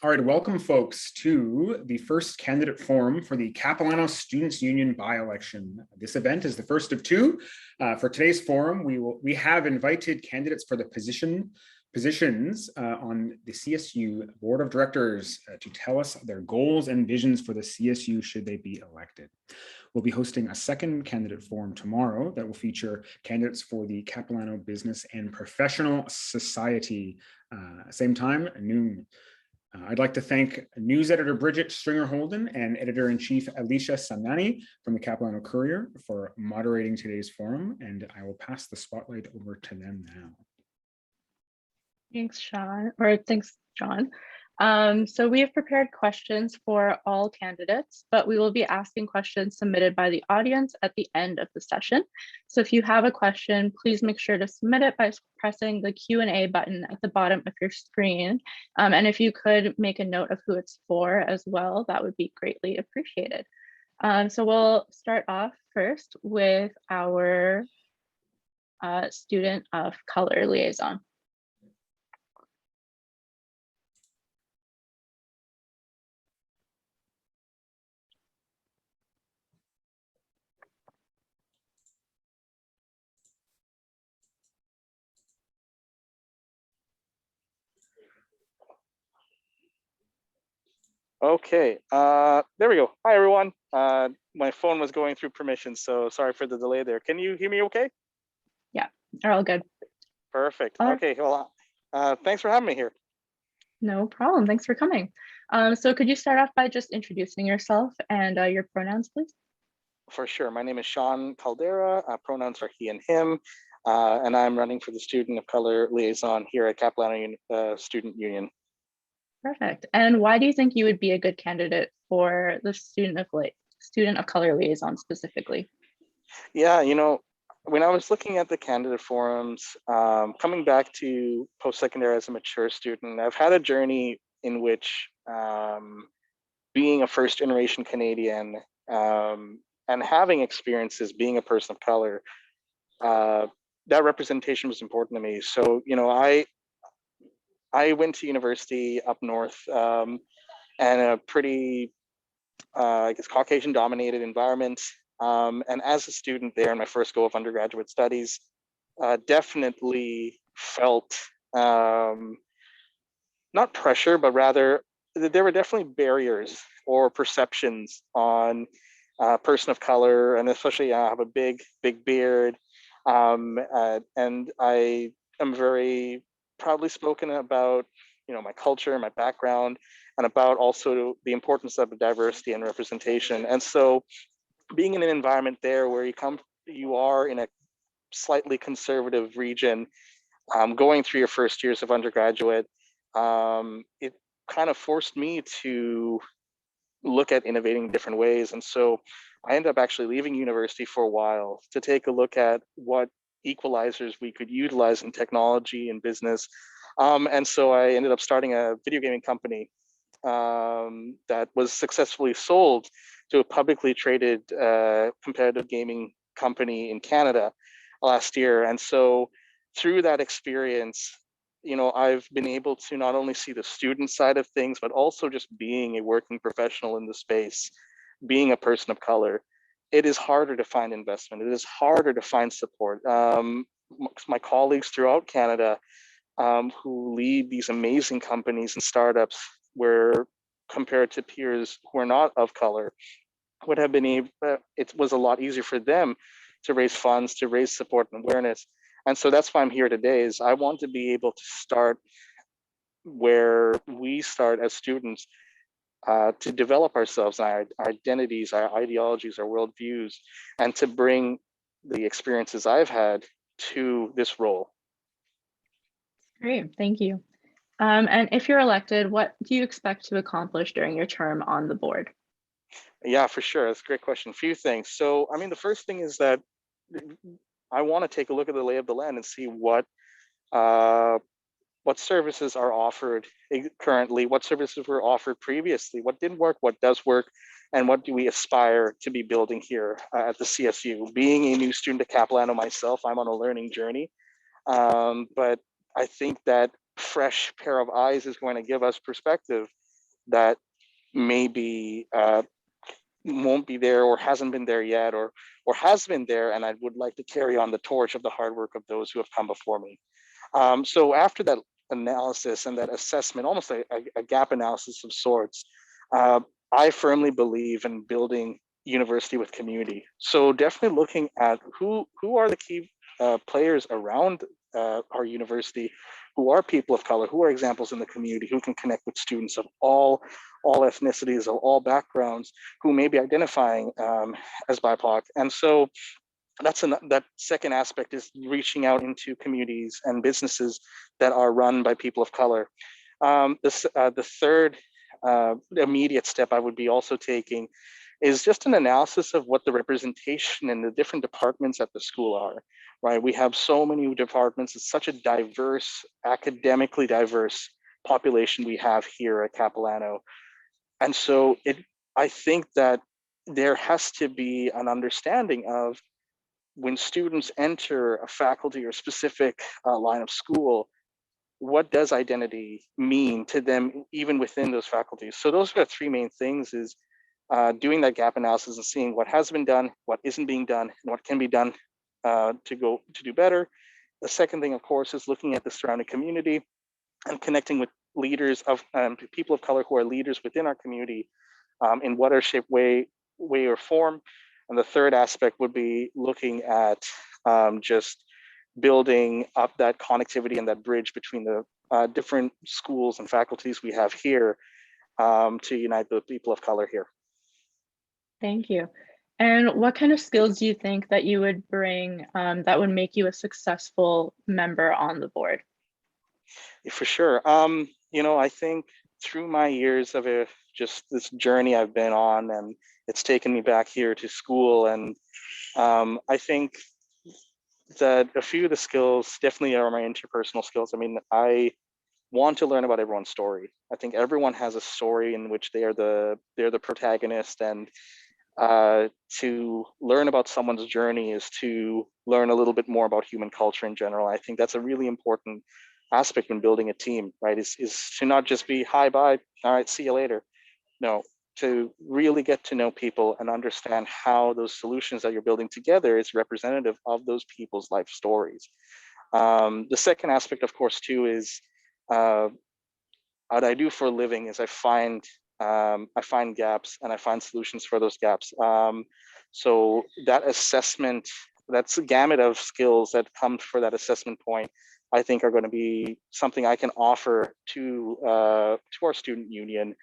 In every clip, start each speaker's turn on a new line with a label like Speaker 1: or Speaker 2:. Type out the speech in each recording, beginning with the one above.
Speaker 1: All right, welcome folks to the first candidate forum for the Capilano Students Union by-election. This event is the first of two. For today's forum, we have invited candidates for the positions on the CSU Board of Directors to tell us their goals and visions for the CSU should they be elected. We'll be hosting a second candidate forum tomorrow that will feature candidates for the Capilano Business and Professional Society, same time, noon. I'd like to thank news editor Bridget Stringer-Holden and editor-in-chief Alicia Samnani from the Capilano Courier for moderating today's forum, and I will pass the spotlight over to them now.
Speaker 2: Thanks, John. So we have prepared questions for all candidates, but we will be asking questions submitted by the audience at the end of the session. So if you have a question, please make sure to submit it by pressing the Q&A button at the bottom of your screen. And if you could make a note of who it's for as well, that would be greatly appreciated. So we'll start off first with our student of color liaison.
Speaker 3: Okay, there we go. Hi, everyone. My phone was going through permissions, so sorry for the delay there. Can you hear me okay?
Speaker 2: Yeah, they're all good.
Speaker 3: Perfect. Okay, well, thanks for having me here.
Speaker 2: No problem. Thanks for coming. So could you start off by just introducing yourself and your pronouns, please?
Speaker 3: For sure. My name is Sean Caldera. Pronouns are he and him, and I'm running for the Student of Color Liaison here at Capilano Student Union.
Speaker 2: Perfect. And why do you think you would be a good candidate for the Student of Color Liaison specifically?
Speaker 3: Yeah, you know, when I was looking at the candidate forums, coming back to post-secondary as a mature student, I've had a journey in which being a first-generation Canadian and having experiences being a person of color, that representation was important to me. So, you know, I went to university up north and a pretty, I guess, Caucasian dominated environment. And as a student there in my first go of undergraduate studies, definitely felt not pressure, but rather there were definitely barriers or perceptions on a person of color, and especially I have a big beard. And I am very proudly spoken about, you know, my culture, my background, and about also the importance of diversity and representation. And so being in an environment there where you are in a slightly conservative region, going through your first years of undergraduate, it kind of forced me to look at innovating in different ways. And so I ended up actually leaving university for a while to take a look at what equalizers we could utilize in technology and business. And so I ended up starting a video gaming company that was successfully sold to a publicly traded competitive gaming company in Canada last year. And so through that experience, you know, I've been able to not only see the student side of things, but also just being a working professional in the space, being a person of color. It is harder to find investment. It is harder to find support. My colleagues throughout Canada who lead these amazing companies and startups, where compared to peers who are not of color, would have been able, it was a lot easier for them to raise funds, to raise support and awareness. And so that's why I'm here today, is I want to be able to start where we start as students, to develop ourselves and our identities, our ideologies, our worldviews, and to bring the experiences I've had to this role.
Speaker 2: Great, thank you. And if you're elected, what do you expect to accomplish during your term on the board?
Speaker 3: Yeah, for sure. That's a great question. A few things. So, I mean, the first thing is that I want to take a look at the lay of the land and see what services are offered currently, what services were offered previously, what didn't work, what does work, and what do we aspire to be building here at the CSU. Being a new student at Capilano myself, I'm on a learning journey, but I think that fresh pair of eyes is going to give us perspective that maybe won't be there or hasn't been there yet, or has been there, and I would like to carry on the torch of the hard work of those who have come before me. So after that analysis and that assessment, almost a gap analysis of sorts, I firmly believe in building university with community. So definitely looking at who are the key players around our university, who are people of color, who are examples in the community, who can connect with students of all ethnicities, of all backgrounds, who may be identifying as BIPOC. And so that second aspect is reaching out into communities and businesses that are run by people of color. The third immediate step I would be also taking is just an analysis of what the representation in the different departments at the school are, right? We have so many departments. It's such a diverse, academically diverse population we have here at Capilano. And so I think that there has to be an understanding of when students enter a faculty or specific line of school, what does identity mean to them, even within those faculties? So those are the three main things: is doing that gap analysis and seeing what has been done, what isn't being done, and what can be done to do better. The second thing, of course, is looking at the surrounding community and connecting with leaders of people of color who are leaders within our community in whatever shape, way or form. And the third aspect would be looking at just building up that connectivity and that bridge between the different schools and faculties we have here to unite the people of color here.
Speaker 2: Thank you. And what kind of skills do you think that you would bring that would make you a successful member on the board?
Speaker 3: For sure. I think through my years of just this journey I've been on, and it's taken me back here to school, and I think that a few of the skills definitely are my interpersonal skills. I mean, I want to learn about everyone's story. I think everyone has a story in which they're the protagonist, and to learn about someone's journey is to learn a little bit more about human culture in general. I think that's a really important aspect when building a team, right? Is to not just be hi, bye, all right, see you later. No, to really get to know people and understand how those solutions that you're building together is representative of those people's life stories. The second aspect, of course, too, is what I do for a living is I find gaps and I find solutions for those gaps. So that assessment, that's a gamut of skills that come for that assessment point, I think are going to be something I can offer to our student union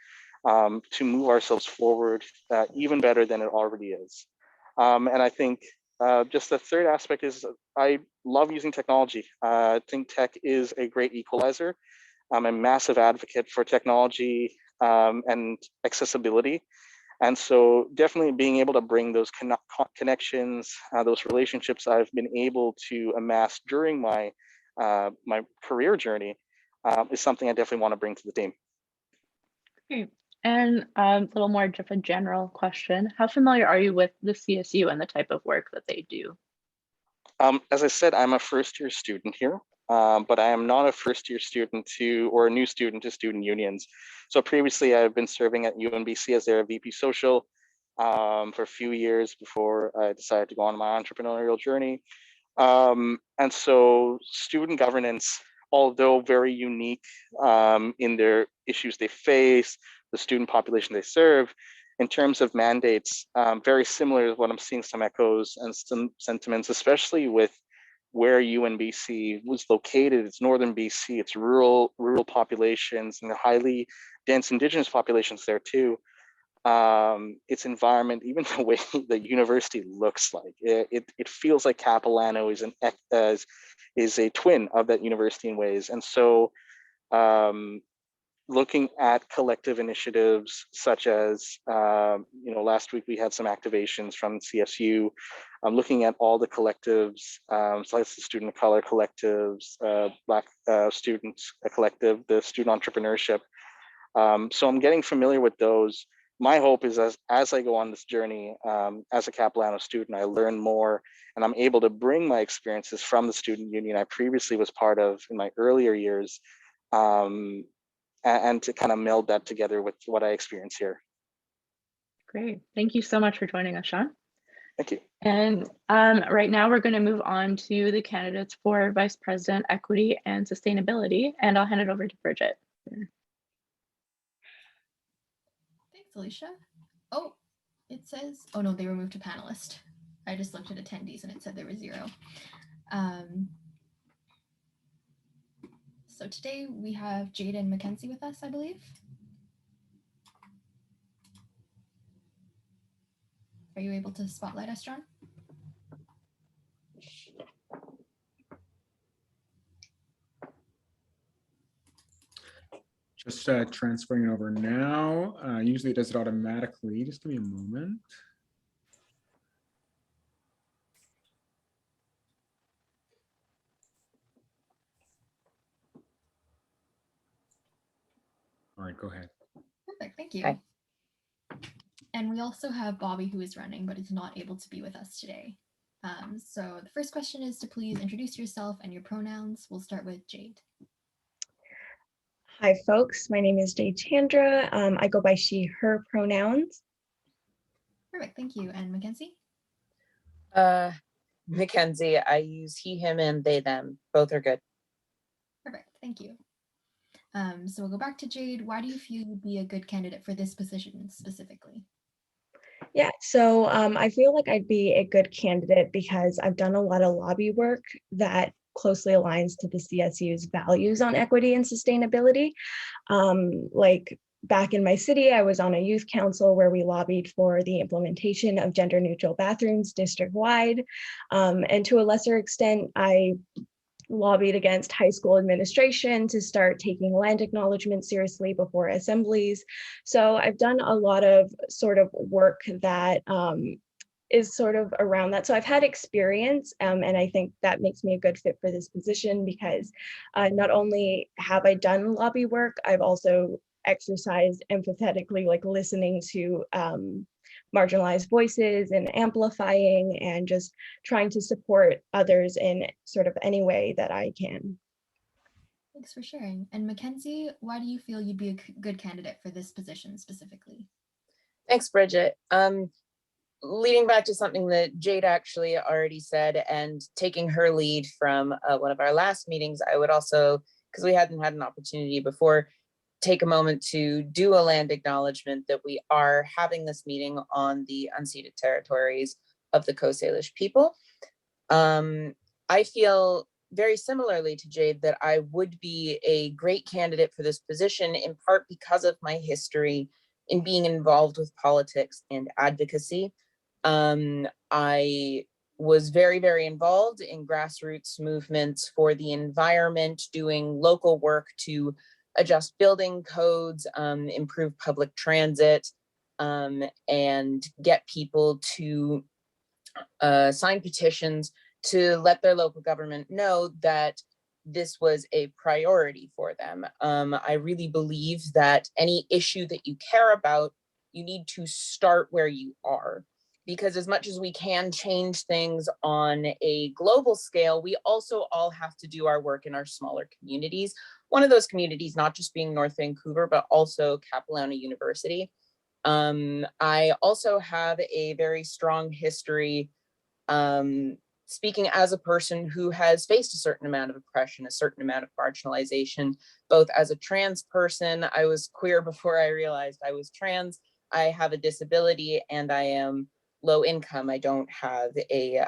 Speaker 3: to move ourselves forward even better than it already is. And I think just the third aspect is I love using technology. I think tech is a great equalizer. I'm a massive advocate for technology and accessibility. And so definitely being able to bring those connections, those relationships I've been able to amass during my my career journey is something I definitely want to bring to the team.
Speaker 2: Great. And a little more of a general question. How familiar are you with the CSU and the type of work that they do?
Speaker 3: As I said, I'm a first-year student here, but I am not a first-year student or a new student to student unions. So previously, I've been serving at UNBC as their VP Social for a few years before I decided to go on my entrepreneurial journey. And so student governance, although very unique in their issues they face, the student population they serve, in terms of mandates, very similar to what I'm seeing some echoes and some sentiments, especially with where UNBC was located. It's northern BC, it's rural populations and highly dense Indigenous populations there too. Its environment, even the way the university looks like, it feels like Capilano is a twin of that university in ways. And so looking at collective initiatives such as, last week we had some activations from CSU, looking at all the collectives, so like the student of color collectives, Black students collective, the student entrepreneurship. So I'm getting familiar with those. My hope is as I go on this journey, as a Capilano student, I learn more and I'm able to bring my experiences from the student union I previously was part of in my earlier years, and to kind of meld that together with what I experience here.
Speaker 2: Great. Thank you so much for joining us, Sean.
Speaker 3: Thank you.
Speaker 2: And right now we're going to move on to the candidates for Vice President, Equity and Sustainability, and I'll hand it over to Bridget.
Speaker 4: Thanks, Alicia. Oh, it says, oh no, they were moved to panelist. I just looked at attendees and it said there were 0. So today we have Jade and Mackenzie with us, I believe. Are you able to spotlight us, John?
Speaker 1: Just transferring it over now. Usually it does it automatically. Just give me a moment. All right, go ahead.
Speaker 4: Perfect, thank you.
Speaker 5: Okay.
Speaker 4: And we also have Bobby, who is running, but is not able to be with us today. So the first question is to please introduce yourself and your pronouns. We'll start with Jade.
Speaker 6: Hi, folks. My name is Jade Chandra. I go by she, her pronouns.
Speaker 4: Perfect, thank you. And Mackenzie?
Speaker 5: Mackenzie, I use he, him, and they, them. Both are good.
Speaker 4: Perfect, thank you. So we'll go back to Jade. Why do you feel you'd be a good candidate for this position specifically?
Speaker 6: Yeah, so I feel like I'd be a good candidate because I've done a lot of lobby work that closely aligns to the CSU's values on equity and sustainability. Like back in my city, I was on a youth council where we lobbied for the implementation of gender neutral bathrooms district-wide. And to a lesser extent, I lobbied against high school administration to start taking land acknowledgement seriously before assemblies. So I've done a lot of sort of work that is sort of around that. So I've had experience, and I think that makes me a good fit for this position because not only have I done lobby work, I've also exercised empathetically, like listening to marginalized voices and amplifying and just trying to support others in sort of any way that I can.
Speaker 4: Thanks for sharing. And Mackenzie, why do you feel you'd be a good candidate for this position specifically?
Speaker 5: Thanks, Bridget. Leading back to something that Jade actually already said and taking her lead from one of our last meetings, I would also, because we hadn't had an opportunity before, take a moment to do a land acknowledgement that we are having this meeting on the unceded territories of the Coast Salish people. I feel very similarly to Jade that I would be a great candidate for this position, in part because of my history in being involved with politics and advocacy. I was very, very involved in grassroots movements for the environment, doing local work to adjust building codes, improve public transit, and get people to sign petitions to let their local government know that this was a priority for them. I really believe that any issue that you care about, you need to start where you are. Because as much as we can change things on a global scale, we also all have to do our work in our smaller communities. One of those communities, not just being North Vancouver, but also Capilano University. I also have a very strong history speaking as a person who has faced a certain amount of oppression, a certain amount of marginalization, both as a trans person. I was queer before I realized I was trans. I have a disability and I am low income. I don't have a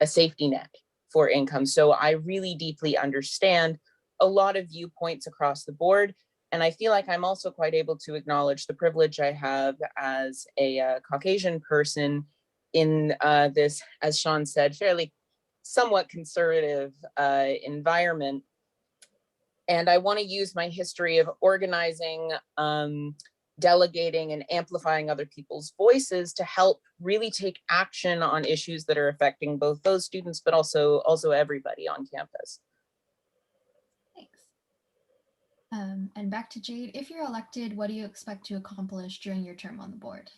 Speaker 5: safety net for income. So I really deeply understand a lot of viewpoints across the board. And I feel like I'm also quite able to acknowledge the privilege I have as a Caucasian person in this, as Sean said, fairly somewhat conservative environment. And I want to use my history of organizing, delegating, and amplifying other people's voices to help really take action on issues that are affecting both those students, but also everybody on campus.
Speaker 4: Thanks. And back to Jade, if you're elected, what do you expect to accomplish during your term on the board?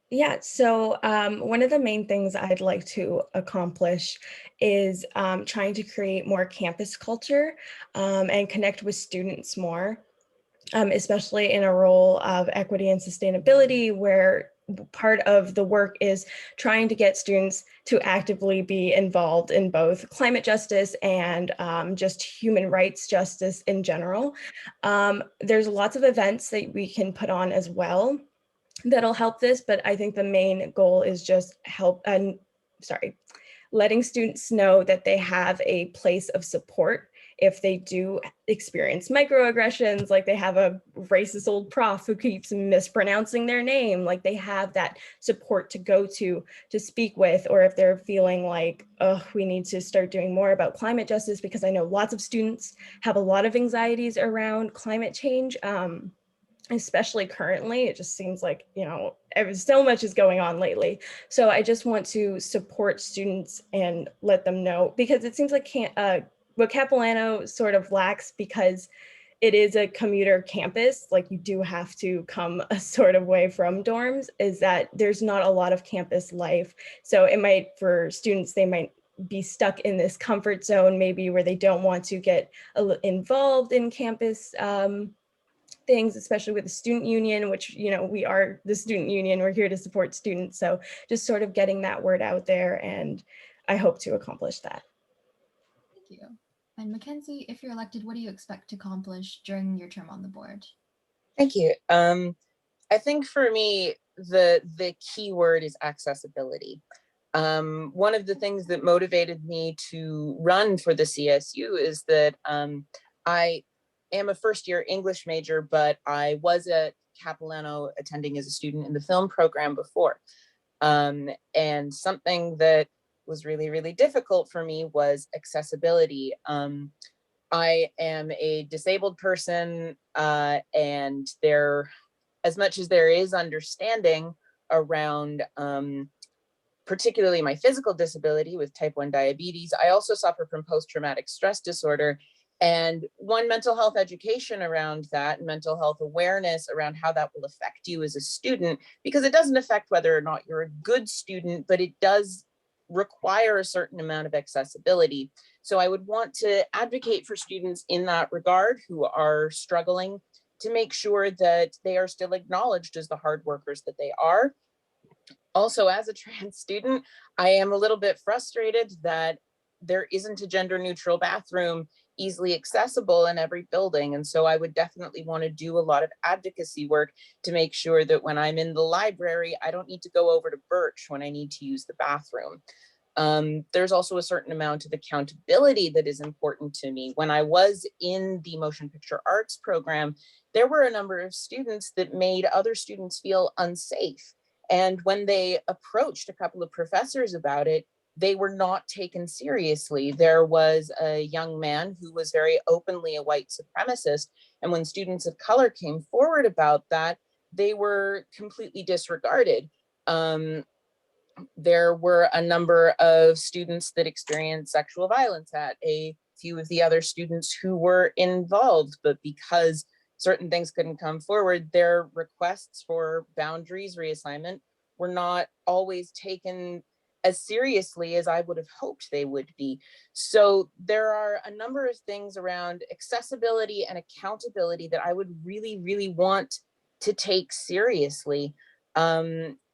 Speaker 6: Yeah, so one of the main things I'd like to accomplish is trying to create more campus culture and connect with students more. especially in a role of equity and sustainability, where part of the work is trying to get students to actively be involved in both climate justice and just human rights justice in general. There's lots of events that we can put on as well that'll help this, but I think the main goal is just letting students know that they have a place of support if they do experience microaggressions, like they have a racist old prof who keeps mispronouncing their name, like they have that support to go to speak with, or if they're feeling like, oh, we need to start doing more about climate justice, because I know lots of students have a lot of anxieties around climate change. Especially currently, it just seems like, so much is going on lately. So I just want to support students and let them know, because it seems like what Capilano sort of lacks, because it is a commuter campus, like you do have to come a sort of way from dorms, is that there's not a lot of campus life. So it might, for students, they might be stuck in this comfort zone, maybe where they don't want to get involved in campus things, especially with the student union, which, we are the student union, we're here to support students. So just sort of getting that word out there, and I hope to accomplish that.
Speaker 4: Thank you. And Mackenzie, if you're elected, what do you expect to accomplish during your term on the board?
Speaker 5: Thank you. I think for me, the key word is accessibility. One of the things that motivated me to run for the CSU is that I am a first-year English major, but I was at Capilano attending as a student in the film program before. And something that was really, really difficult for me was accessibility. I am a disabled person, and as much as there is understanding around particularly my physical disability with type 1 diabetes, I also suffer from post-traumatic stress disorder. And one, mental health education around that, and mental health awareness around how that will affect you as a student, because it doesn't affect whether or not you're a good student, but it does require a certain amount of accessibility. So I would want to advocate for students in that regard who are struggling, to make sure that they are still acknowledged as the hard workers that they are. Also, as a trans student, I am a little bit frustrated that there isn't a gender neutral bathroom easily accessible in every building. And so I would definitely want to do a lot of advocacy work to make sure that when I'm in the library, I don't need to go over to Birch when I need to use the bathroom. There's also a certain amount of accountability that is important to me. When I was in the motion picture arts program, there were a number of students that made other students feel unsafe. And when they approached a couple of professors about it, they were not taken seriously. There was a young man who was very openly a white supremacist. And when students of color came forward about that, they were completely disregarded. There were a number of students that experienced sexual violence at a few of the other students who were involved, but because certain things couldn't come forward, their requests for boundaries reassignment were not always taken as seriously as I would have hoped they would be. So there are a number of things around accessibility and accountability that I would really, really want to take seriously.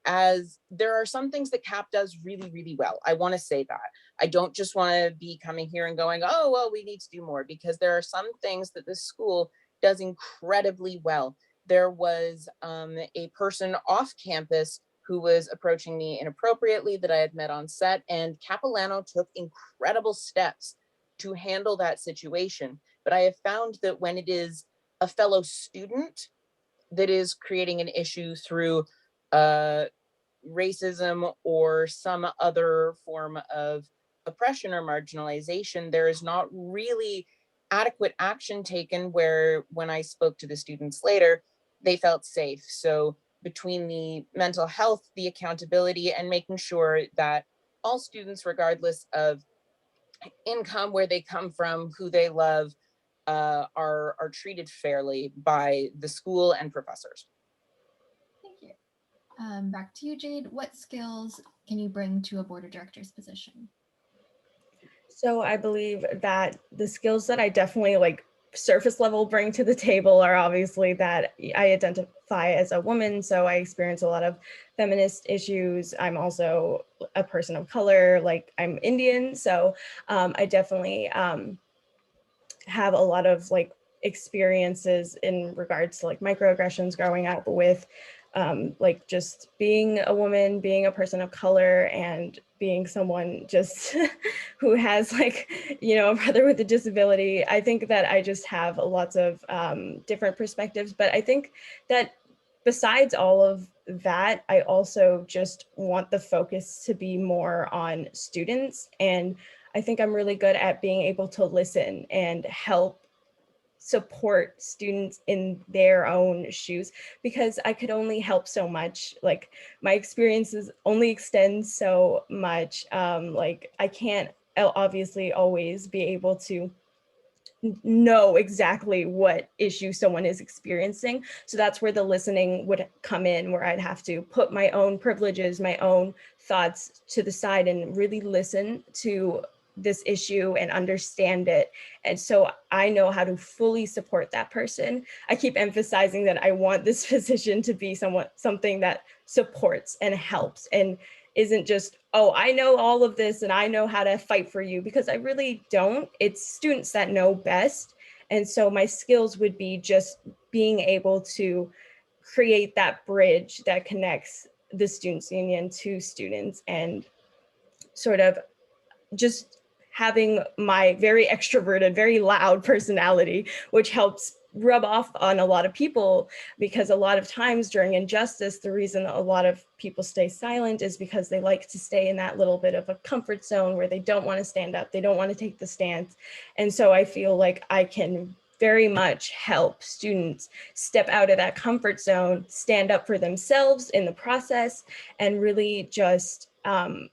Speaker 5: As there are some things that CAP does really, really well. I want to say that. I don't just want to be coming here and going, oh, well, we need to do more, because there are some things that this school does incredibly well. There was a person off campus who was approaching me inappropriately that I had met on set, and Capilano took incredible steps to handle that situation. But I have found that when it is a fellow student that is creating an issue through racism or some other form of oppression or marginalization, there is not really adequate action taken, where when I spoke to the students later, they felt safe. So between the mental health, the accountability, and making sure that all students, regardless of income, where they come from, who they love, are treated fairly by the school and professors.
Speaker 4: Thank you. Back to you, Jade. What skills can you bring to a board of directors position?
Speaker 6: So I believe that the skills that I definitely surface level bring to the table are obviously that I identify as a woman, so I experience a lot of feminist issues. I'm also a person of color, like I'm Indian, so I definitely have a lot of like experiences in regards to like microaggressions growing up with like just being a woman, being a person of color, and being someone just who has like, you know, a brother with a disability. I think that I just have lots of different perspectives, but I think that besides all of that, I also just want the focus to be more on students. And I think I'm really good at being able to listen and help support students in their own shoes, because I could only help so much. Like my experiences only extend so much. Like I can't obviously always be able to know exactly what issue someone is experiencing. So that's where the listening would come in, where I'd have to put my own privileges, my own thoughts to the side and really listen to this issue and understand it. And so I know how to fully support that person. I keep emphasizing that I want this position to be something that supports and helps and isn't just, oh, I know all of this and I know how to fight for you, because I really don't. It's students that know best. And so my skills would be just being able to create that bridge that connects the students union to students, and sort of just having my very extroverted, very loud personality, which helps rub off on a lot of people, because a lot of times during injustice, the reason a lot of people stay silent is because they like to stay in that little bit of a comfort zone where they don't want to stand up, they don't want to take the stance. And so I feel like I can very much help students step out of that comfort zone, stand up for themselves in the process, and really just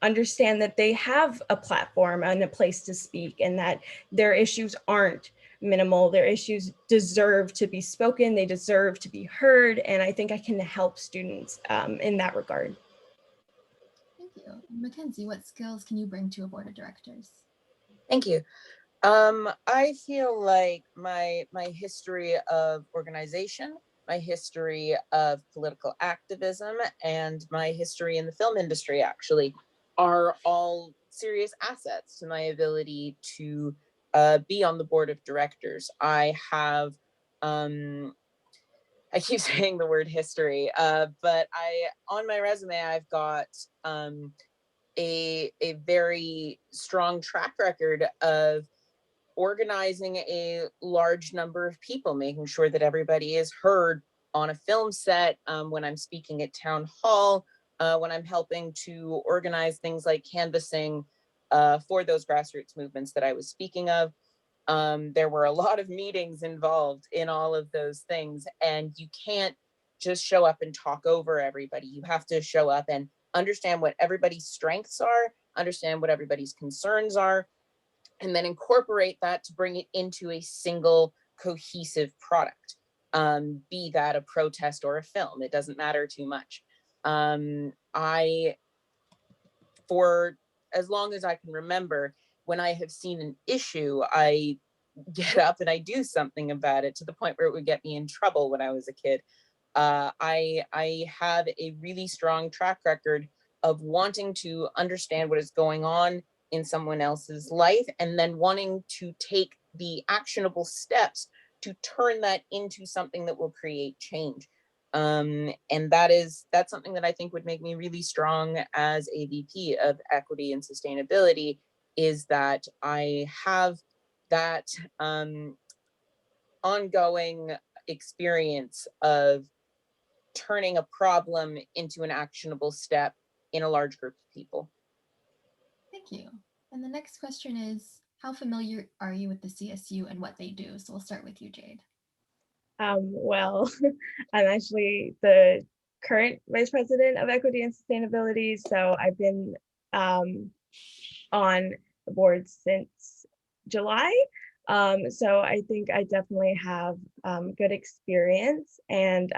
Speaker 6: understand that they have a platform and a place to speak, and that their issues aren't minimal. Their issues deserve to be spoken, they deserve to be heard, and I think I can help students in that regard.
Speaker 4: Thank you. Mackenzie, what skills can you bring to a board of directors?
Speaker 5: Thank you. I feel like my history of organization, my history of political activism, and my history in the film industry actually are all serious assets to my ability to be on the board of directors. I have, I keep saying the word history, but on my resume, I've got a very strong track record of organizing a large number of people, making sure that everybody is heard on a film set, when I'm speaking at town hall, when I'm helping to organize things like canvassing for those grassroots movements that I was speaking of. There were a lot of meetings involved in all of those things, and you can't just show up and talk over everybody. You have to show up and understand what everybody's strengths are, understand what everybody's concerns are, and then incorporate that to bring it into a single cohesive product. Be that a protest or a film, it doesn't matter too much. For as long as I can remember, when I have seen an issue, I get up and I do something about it, to the point where it would get me in trouble when I was a kid. I have a really strong track record of wanting to understand what is going on in someone else's life, and then wanting to take the actionable steps to turn that into something that will create change. And that's something that I think would make me really strong as a VP of equity and sustainability, is that I have that ongoing experience of turning a problem into an actionable step in a large group of people.
Speaker 4: Thank you. And the next question is, how familiar are you with the CSU and what they do? So we'll start with you, Jade.
Speaker 6: Well, I'm actually the current vice president of equity and sustainability, so I've been on the board since July. So I think I definitely have good experience, and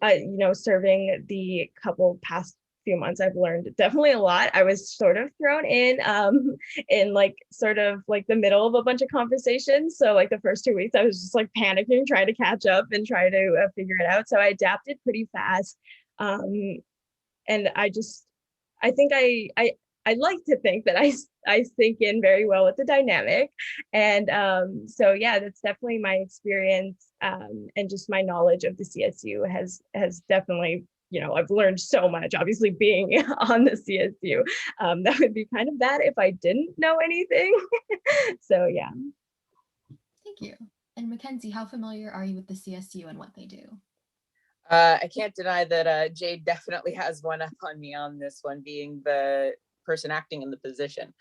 Speaker 6: you know, serving the couple past few months, I've learned definitely a lot. I was sort of thrown in like sort of like the middle of a bunch of conversations. So like the first 2 weeks, I was just like panicking, trying to catch up and try to figure it out. So I adapted pretty fast. And I think I like to think that I sink in very well with the dynamic. And so yeah, that's definitely my experience, and just my knowledge of the CSU has definitely, you know, I've learned so much, obviously being on the CSU. That would be kind of bad if I didn't know anything. So yeah.
Speaker 4: Thank you. And Mackenzie, how familiar are you with the CSU and what they do?
Speaker 5: I can't deny that Jade definitely has one up on me on this one, being the person acting in the position.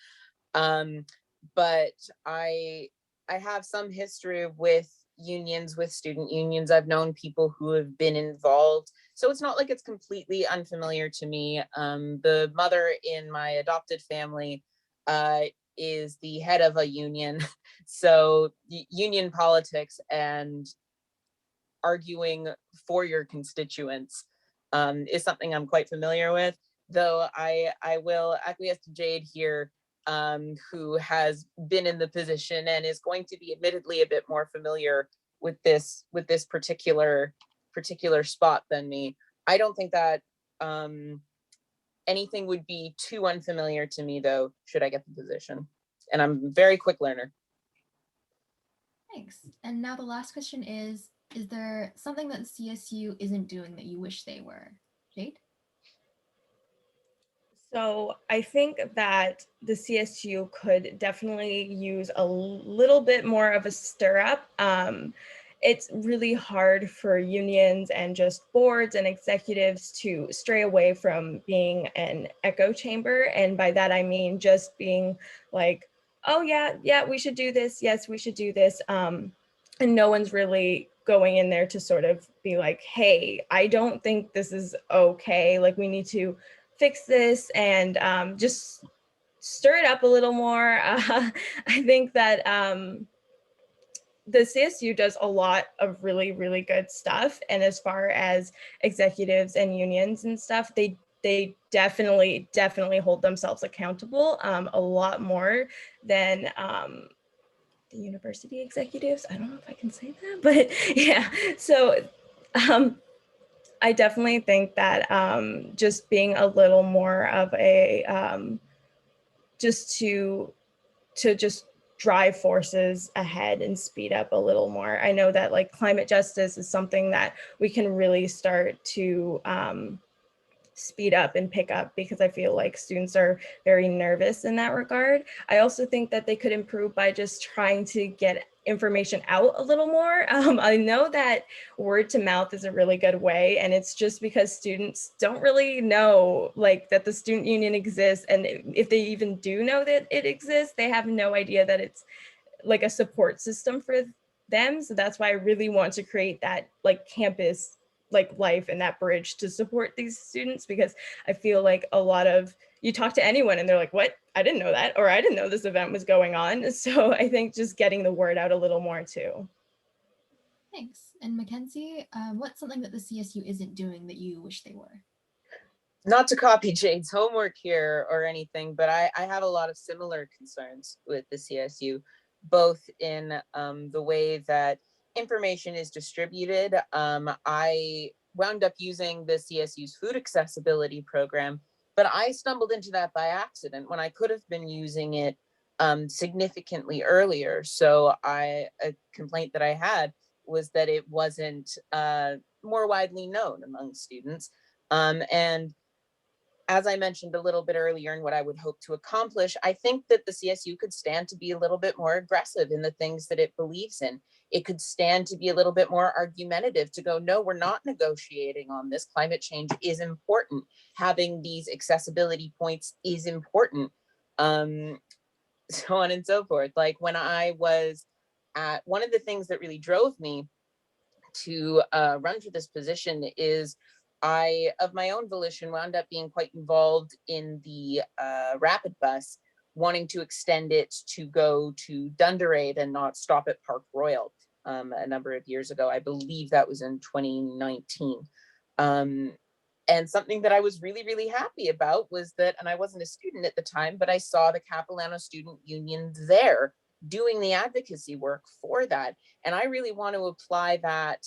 Speaker 5: But I have some history with unions, with student unions. I've known people who have been involved. So it's not like it's completely unfamiliar to me. The mother in my adopted family is the head of a union. So union politics and arguing for your constituents is something I'm quite familiar with, though I will acquiesce to Jade here, who has been in the position and is going to be admittedly a bit more familiar with this particular spot than me. I don't think that anything would be too unfamiliar to me, though, should I get the position. And I'm a very quick learner.
Speaker 4: Thanks. And now the last question is there something that CSU isn't doing that you wish they were? Jade?
Speaker 6: So I think that the CSU could definitely use a little bit more of a stir up. It's really hard for unions and just boards and executives to stray away from being an echo chamber. And by that, I mean just being like, oh yeah, we should do this. Yes, we should do this. And no one's really going in there to sort of be like, hey, I don't think this is okay. Like, we need to fix this and just stir it up a little more. I think that the CSU does a lot of really, really good stuff. And as far as executives and unions and stuff, they definitely hold themselves accountable a lot more than the university executives. I don't know if I can say that, but yeah. So I definitely think that just being a little more of a just to just drive forces ahead and speed up a little more. I know that like climate justice is something that we can really start to speed up and pick up, because I feel like students are very nervous in that regard. I also think that they could improve by just trying to get information out a little more. I know that word to mouth is a really good way, and it's just because students don't really know like that the student union exists, and if they even do know that it exists, they have no idea that it's like a support system for them. So that's why I really want to create that like campus like life and that bridge to support these students, because I feel like a lot of, you talk to anyone and they're like, what? I didn't know that, or I didn't know this event was going on. So I think just getting the word out a little more too.
Speaker 4: Thanks. And Mackenzie, what's something that the CSU isn't doing that you wish they were?
Speaker 5: Not to copy Jade's homework here or anything, but I have a lot of similar concerns with the CSU, both in the way that information is distributed. I wound up using the CSU's food accessibility program, but I stumbled into that by accident when I could have been using it significantly earlier. So a complaint that I had was that it wasn't more widely known among students. And as I mentioned a little bit earlier, and what I would hope to accomplish, I think that the CSU could stand to be a little bit more aggressive in the things that it believes in. It could stand to be a little bit more argumentative, to go, no, we're not negotiating on this. Climate change is important. Having these accessibility points is important. So on and so forth. Like when I was at, one of the things that really drove me to run for this position is I, of my own volition, wound up being quite involved in the rapid bus, wanting to extend it to go to Dunderade and not stop at Park Royal a number of years ago. I believe that was in 2019. And something that I was really, really happy about was that, and I wasn't a student at the time, but I saw the Capilano Student Union there doing the advocacy work for that. And I really want to apply that,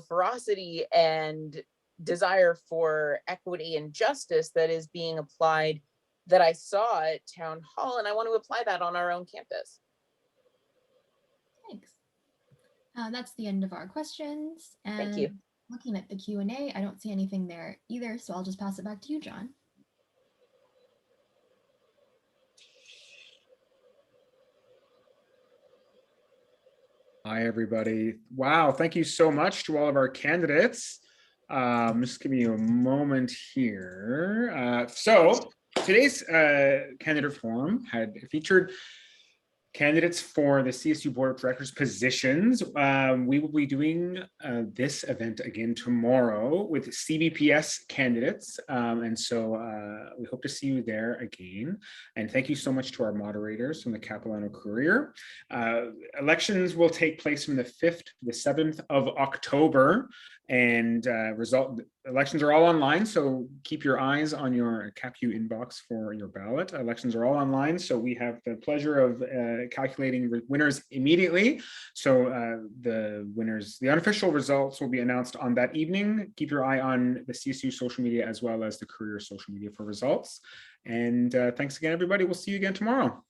Speaker 5: ferocity and desire for equity and justice that is being applied, that I saw at Town Hall. And I want to apply that on our own campus.
Speaker 4: Thanks. That's the end of our questions. And
Speaker 5: Thank you.
Speaker 4: looking at the Q&A, I don't see anything there either, so I'll just pass it back to you, John.
Speaker 1: Hi, everybody. Wow, thank you so much to all of our candidates. Just give you a moment here. So today's candidate forum had featured candidates for the CSU Board of Directors positions. We will be doing this event again tomorrow with CBPS candidates. And so we hope to see you there again. And thank you so much to our moderators from the Capilano Courier. Elections will take place from the 5th to the 7th of October. And elections are all online, so keep your eyes on your CapU inbox for your ballot. Elections are all online, so we have the pleasure of calculating winners immediately. So the unofficial results will be announced on that evening. Keep your eye on the CSU social media as well as the Courier social media for results. And thanks again, everybody. We'll see you again tomorrow.